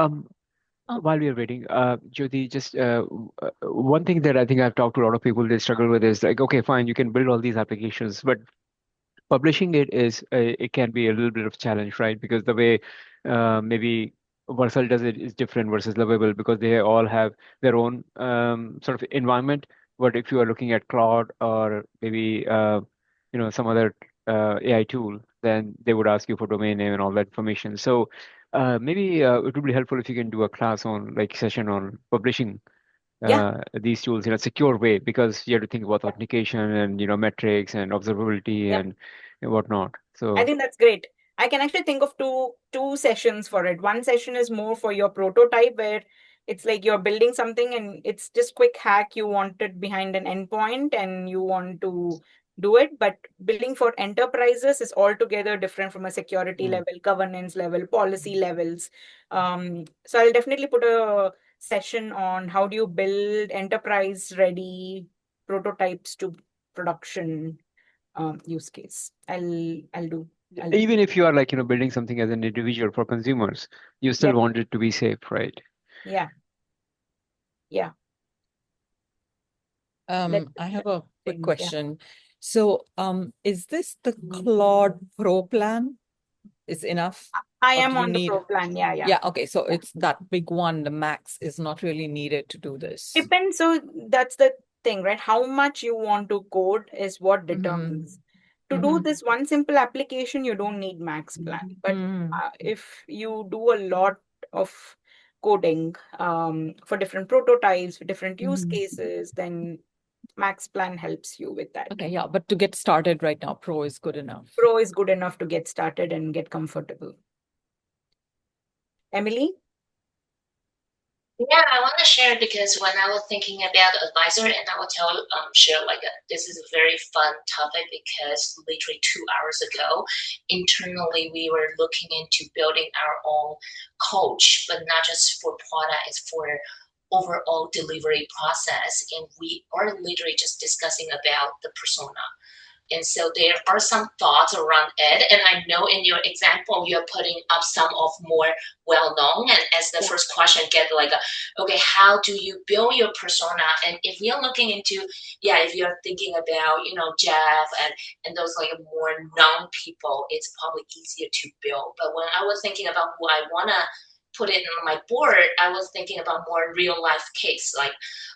Um, Uh, while we are waiting, Jyoti, just one thing that I think I've talked to a lot of people they struggle with is like, okay, fine, you can build all these applications, but publishing it can be a little bit of challenge, right? Because the way maybe Vercel does it is different versus Lovable because they all have their own sort of environment. But if you are looking at Claude or maybe some other AI tool, then they would ask you for domain name and all that information. So maybe it would be helpful if you can do a class on like session on publishing Yeah, these tools in a secure way because you have to think about authentication and metrics and observability yeah. and whatnot. I So think that's great. I can actually think of two sessions for it. One session is more for your prototype where it's like you're building something and it's just quick hack you want it behind an endpoint and you want to do it. But building for enterprises is altogether different from a security mm. level, governance level, policy levels. So I'll definitely put a session on how do you build enterprise ready prototypes to production use case. I'll do. Even if you are like building something as an individual for consumers, you Yeah, still want it to be safe, right? yeah, yeah. Let I have a quick things. Yeah, question. So, is this the Claude Pro plan is enough? I Or am do you on the need? pro plan. Yeah, yeah, Yeah, okay. So yeah. it's that big one, the max is not really needed to do this. Depends. So that's the thing, right? How much you want to code is what Mm-hmm. determines. To do Mm-hmm. this one simple application, you don't need max plan. But Mm-hmm. if you do a lot of coding for different prototypes, for different use Mm-hmm. cases, then max plan helps you with that. Okay, yeah, but to get started right now, Pro is good enough. Pro is good enough to get started and get comfortable. Emily? Yeah, I want to share because when I was thinking about advisor, and I will share like this is a very fun topic because literally 2 hours ago, internally we were looking into building our own coach, but not just for product, it's for overall delivery process, and we are literally just discussing about the persona. And so there are some thoughts around it. And I know in your example, you're putting up some of more well-known. And as the Yeah. first question, get like, okay, how do you build your persona? And if you're looking into, if you're thinking about, Jeff and those like more known people, it's probably easier to build. But when I was thinking about who I want to put it on my board, I was thinking about more real life case. Like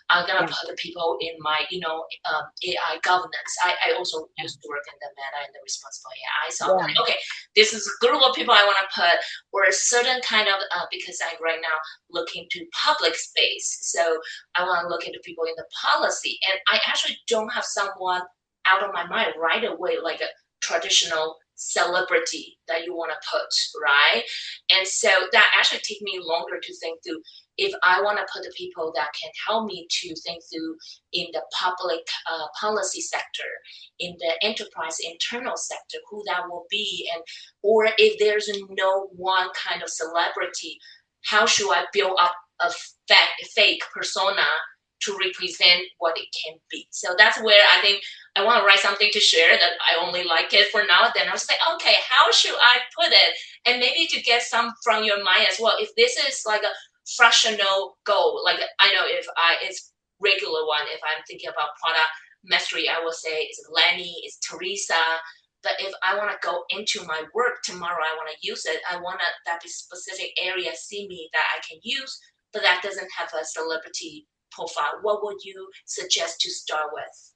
I'm gonna put the people in my, AI governance. I also used to work in the Meta and the responsible AI. So I'm like, okay, this is a group of people I want to put, or a certain kind of because I right now looking to public space. So I want to look into people in the policy, and I actually don't have someone out of my mind right away, like a traditional celebrity that you want to put, right? And so that actually take me longer to think through if I want to put the people that can help me to think through in the public policy sector, in the enterprise internal sector, who that will be, and or if there's no one kind of celebrity, how should I build up a fake persona to represent what it can be? So that's where I think I want to write something to share that I only like it for now. Then I'll say, okay, how should I put it? And maybe to get some from your mind as well. If this is like a fractional goal, like I know if it's regular one, if I'm thinking about product mastery, I will say it's Lenny, it's Teresa. But if I want to go into my work tomorrow, I want to use it. I want to that specific area see me that I can use, but that doesn't have a celebrity profile. What would you suggest to start with?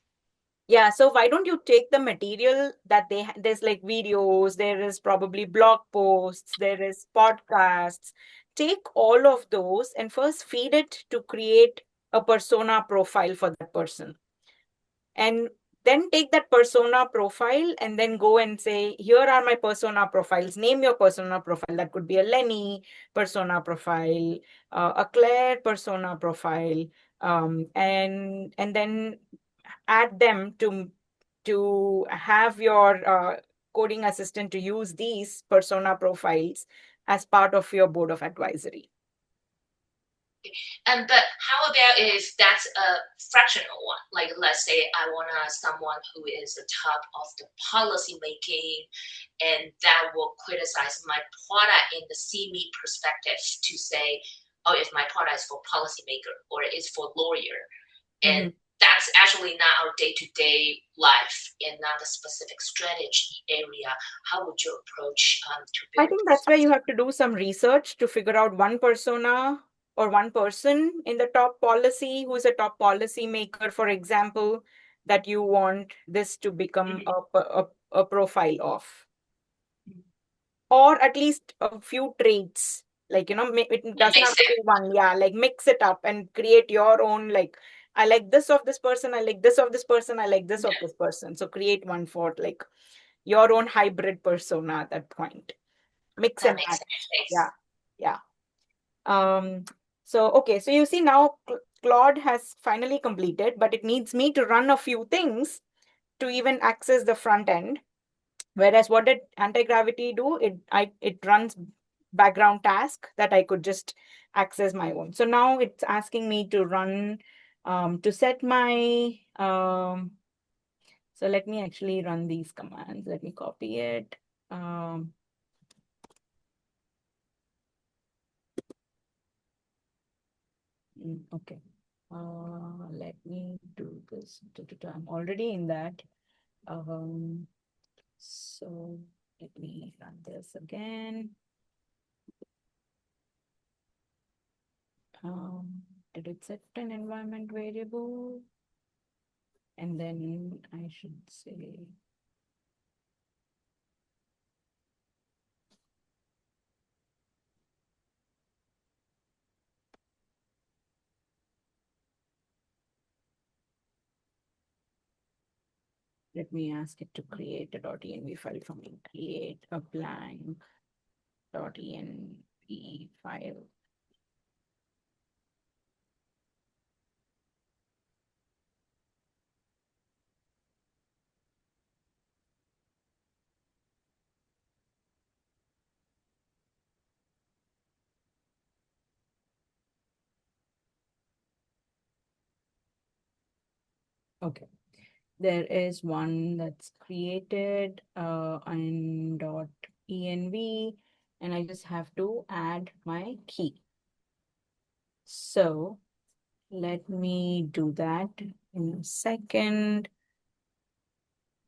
Yeah, so why don't you take the material that there's like videos, there is probably blog posts, there is podcasts. Take all of those and first feed it to create a persona profile for that person. And then take that persona profile and then go and say, here are my persona profiles. Name your persona profile. That could be a Lenny persona profile, a Claire persona profile, and then add them to have your coding assistant to use these persona profiles as part of your board of advisory. But how about if that's a fractional one? Like let's say I want someone who is the top of the policy making, and that will criticize my product in the see-me perspective to say, oh, if my product is for policymaker or it's for lawyer, and that's actually not our day-to-day life and not a specific strategy area. How would you approach to I build? think that's where you have to do some research to figure out one persona or one person in the top policy who is a top policy maker, for example, that you want this to become a profile of, or at least a few traits. Like, it That doesn't makes have to sense. be one. Yeah, like mix it up and create your own, like, I like this of this person, I like this of this person, I like this of this person. So create one for like your own hybrid persona at that point. Mix That and makes match. sense. Thanks. Yeah. Yeah. So okay, so you see now Claude has finally completed, but it needs me to run a few things to even access the front end. Whereas what did anti-gravity do? It runs background task that I could just access my own. So now it's asking me to run to set my so let me actually run these commands. Let me copy it. Um, okay. Let me do this. I'm already in that. So let me run this again. Did it set an environment variable? And then I should say, let me ask it to create a .env file for me. Create a blank .env file. Okay. There is one that's created in .env, and I just have to add my key. So let me do that in a second.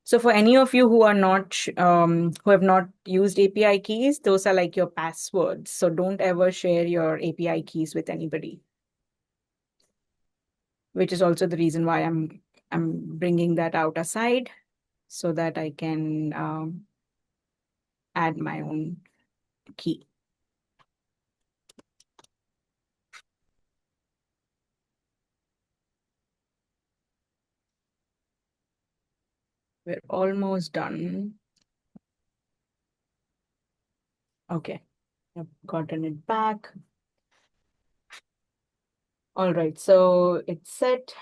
So for any of you who are not, who have not used API keys, those are like your passwords. So don't ever share your API keys with anybody, which is also the reason why I'm bringing that out aside so that I can add my own key. We're almost done. Okay, I've gotten it back. All right, so it's set,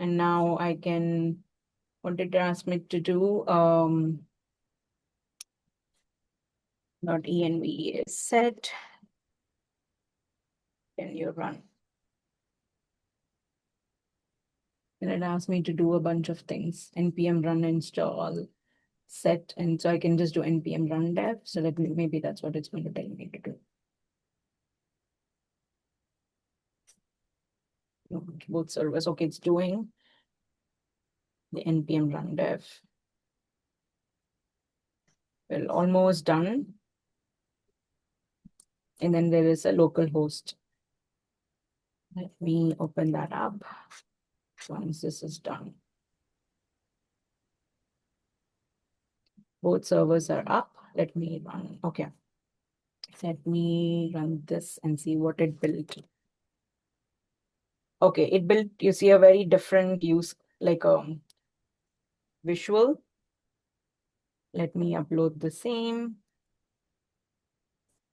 and now I can, what did it ask me to do? .env is set. Can you run? And it asked me to do a bunch of things. npm run install set, and so I can just do npm run dev. So let me, maybe that's what it's going to tell me to do. No, both servers. Okay, it's doing the npm run dev. Well, almost done. And then there is a local host. Let me open that up once this is done. Both servers are up. Let me run. Okay. Let me run this and see what it built. Okay, it built, you see a very different use, like a visual. Let me upload the same.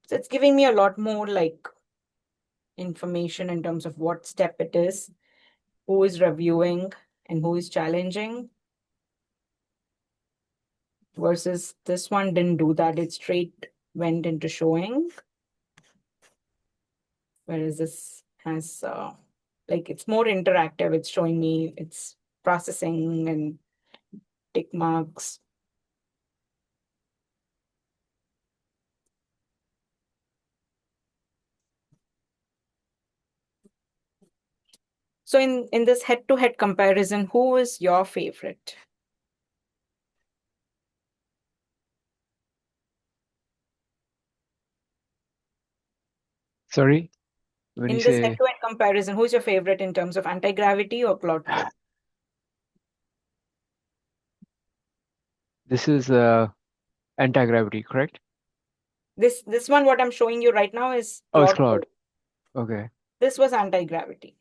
So it's giving me a lot more like information in terms of what step it is, who is reviewing and who is challenging. Versus this one didn't do that. It straight went into showing. Whereas this has like, it's more interactive. It's showing me it's processing and tick marks. So in this head-to-head comparison, who is your favorite? Sorry, when you In this say head-to-head comparison, who's your favorite in terms of anti-gravity or Claude Code? this is anti-gravity, correct? This one, what I'm showing you right now is Oh, it's Claude Claude. Code. Okay. This was anti-gravity.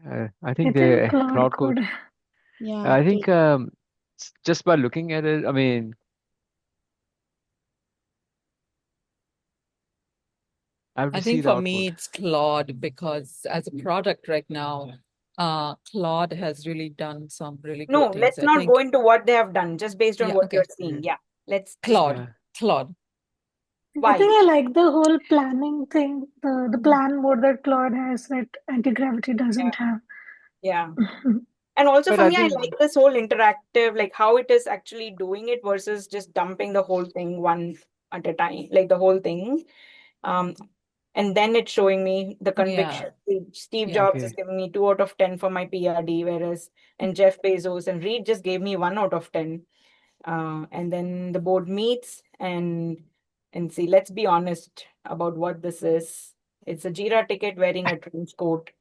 I I think think the Claude Cloud Code. Code. Yeah. I think just by looking at it, I mean, I have I to see think the for me, output. it's Claude because as a product right now, Claude has really done some really No, good things. let's I not think, go into what they have done, just based on yeah, what okay. you're seeing. Yeah, let's just Claude, Yeah. Claude. I why? think I like the whole planning thing, the plan mode that Claude has that anti-gravity Yeah, doesn't have. yeah. And also But for I me, I think, like this whole interactive, like how it is actually doing it versus just dumping the whole thing one at a time, like the whole thing. And then it's showing me the conviction. Yeah, Steve yeah. Jobs is okay. giving me 2 out of 10 for my PRD, whereas and Jeff Bezos and Reed just gave me 1 out of 10. And then the board meets and see, let's be honest about what this is. It's a Jira ticket wearing a trench coat.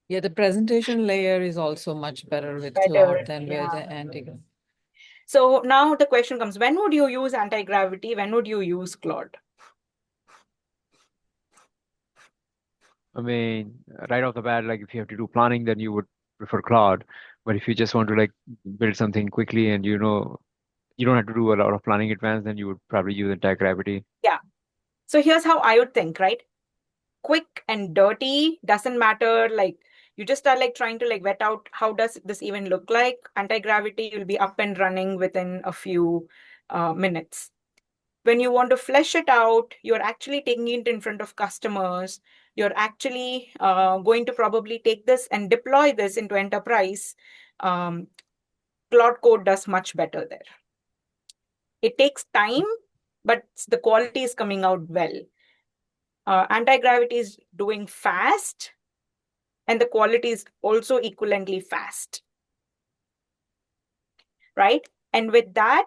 Yeah, the presentation layer is also much better with Better, Claude than yeah. with the Antigo. So now the question comes, when would you use anti-gravity? When would you use Claude? I mean, right off the bat, like if you have to do planning, then you would prefer Claude. But if you just want to like build something quickly and you don't have to do a lot of planning in advance, then you would probably use anti-gravity. Yeah. So here's how I would think, right? Quick and dirty doesn't matter. Like you just are like trying to like vet out how does this even look like. Anti-gravity will be up and running within a few minutes. When you want to flesh it out, you're actually taking it in front of customers. You're actually going to probably take this and deploy this into enterprise. Cloud Code does much better there. It takes time, but the quality is coming out well. Anti-gravity is doing fast, and the quality is also equivalently fast, right? And with that,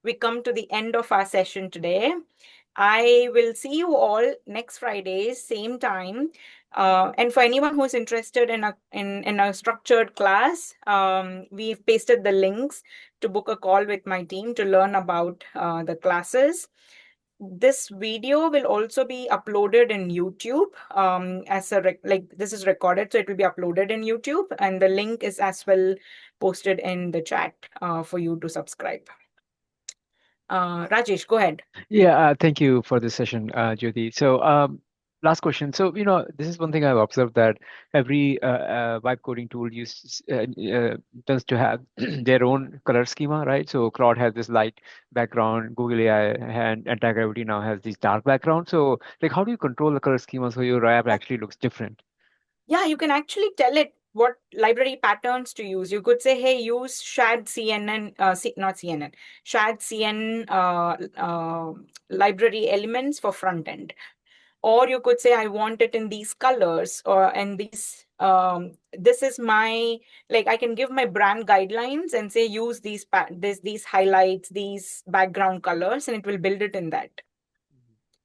we come to the end of our session today. I will see you all next Friday, same time. And for anyone who's interested in a structured class, we've pasted the links to book a call with my team to learn about the classes. This video will also be uploaded in YouTube as a like this is recorded, so it will be uploaded in YouTube, and the link is as well posted in the chat for you to subscribe. Rajesh, go ahead. Yeah, thank you for this session, Jyoti. So, last question. So, this is one thing I've observed that every vibe coding tool tends to have their own color schema, right? So, Claude has this light background, Google AI and Anti-Gravity now has this dark background. So, like, how do you control the color schema so your app actually looks different? Yeah, you can actually tell it what library patterns to use. You could say, hey, use shared CNN, not CNN, shared CN library elements for front end. Or you could say, I want it in these colors and these, this is my, like I can give my brand guidelines and say, use these highlights, these background colors, and it will build it in that.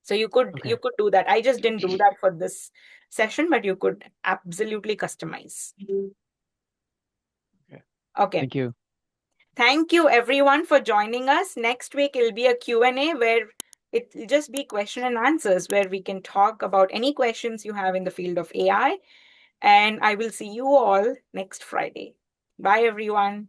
So you could do that. I just didn't do that for this session, but you could absolutely customize. Okay. Okay. Thank you. Thank you everyone for joining us. Next week it'll be a Q&A where it'll just be question and answers where we can talk about any questions you have in the field of AI. And I will see you all next Friday. Bye everyone.